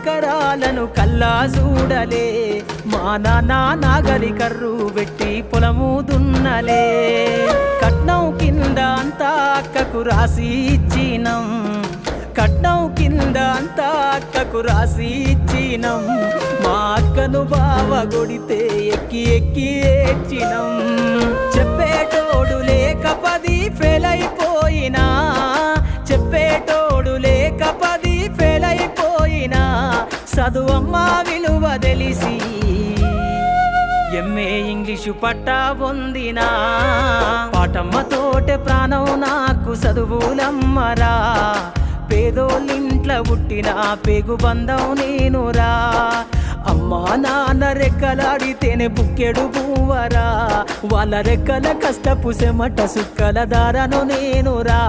ఎకరాలను కల్లా చూడలే మా నాన్న నాగలి కర్రు పెట్టి పొలము దున్నలే కట్నం కింద అంతా అక్కకు రాసి ఇచ్చినం కట్నం కింద అంతా అక్కకు రాసి ఇచ్చినం మా అక్కను బావ కొడితే ఎక్కి ఎక్కి ఏడ్చినం చెప్పేటోడు లేక 10 ఫెయిల్ అయిపోయినా చెప్పేటోడు లేక 10 ఫెయిల్ అయిపోయినా చదువమ్మ విలువ తెలిసి ఎంఏ ఇంగ్లీషు పట్టా పొందినా పాటమ్మతోటే ప్రాణం నాకు చదువులమ్మరా పేదోళ్ళింట్ల పుట్టిన పేగు బంధం నేనురా అమ్మా నాన్న రెక్కలాడితేనే బుక్కెడు పువ్వరా వాళ్ళ రెక్కల కష్టపు సెమట సుక్కల దారను నేనురా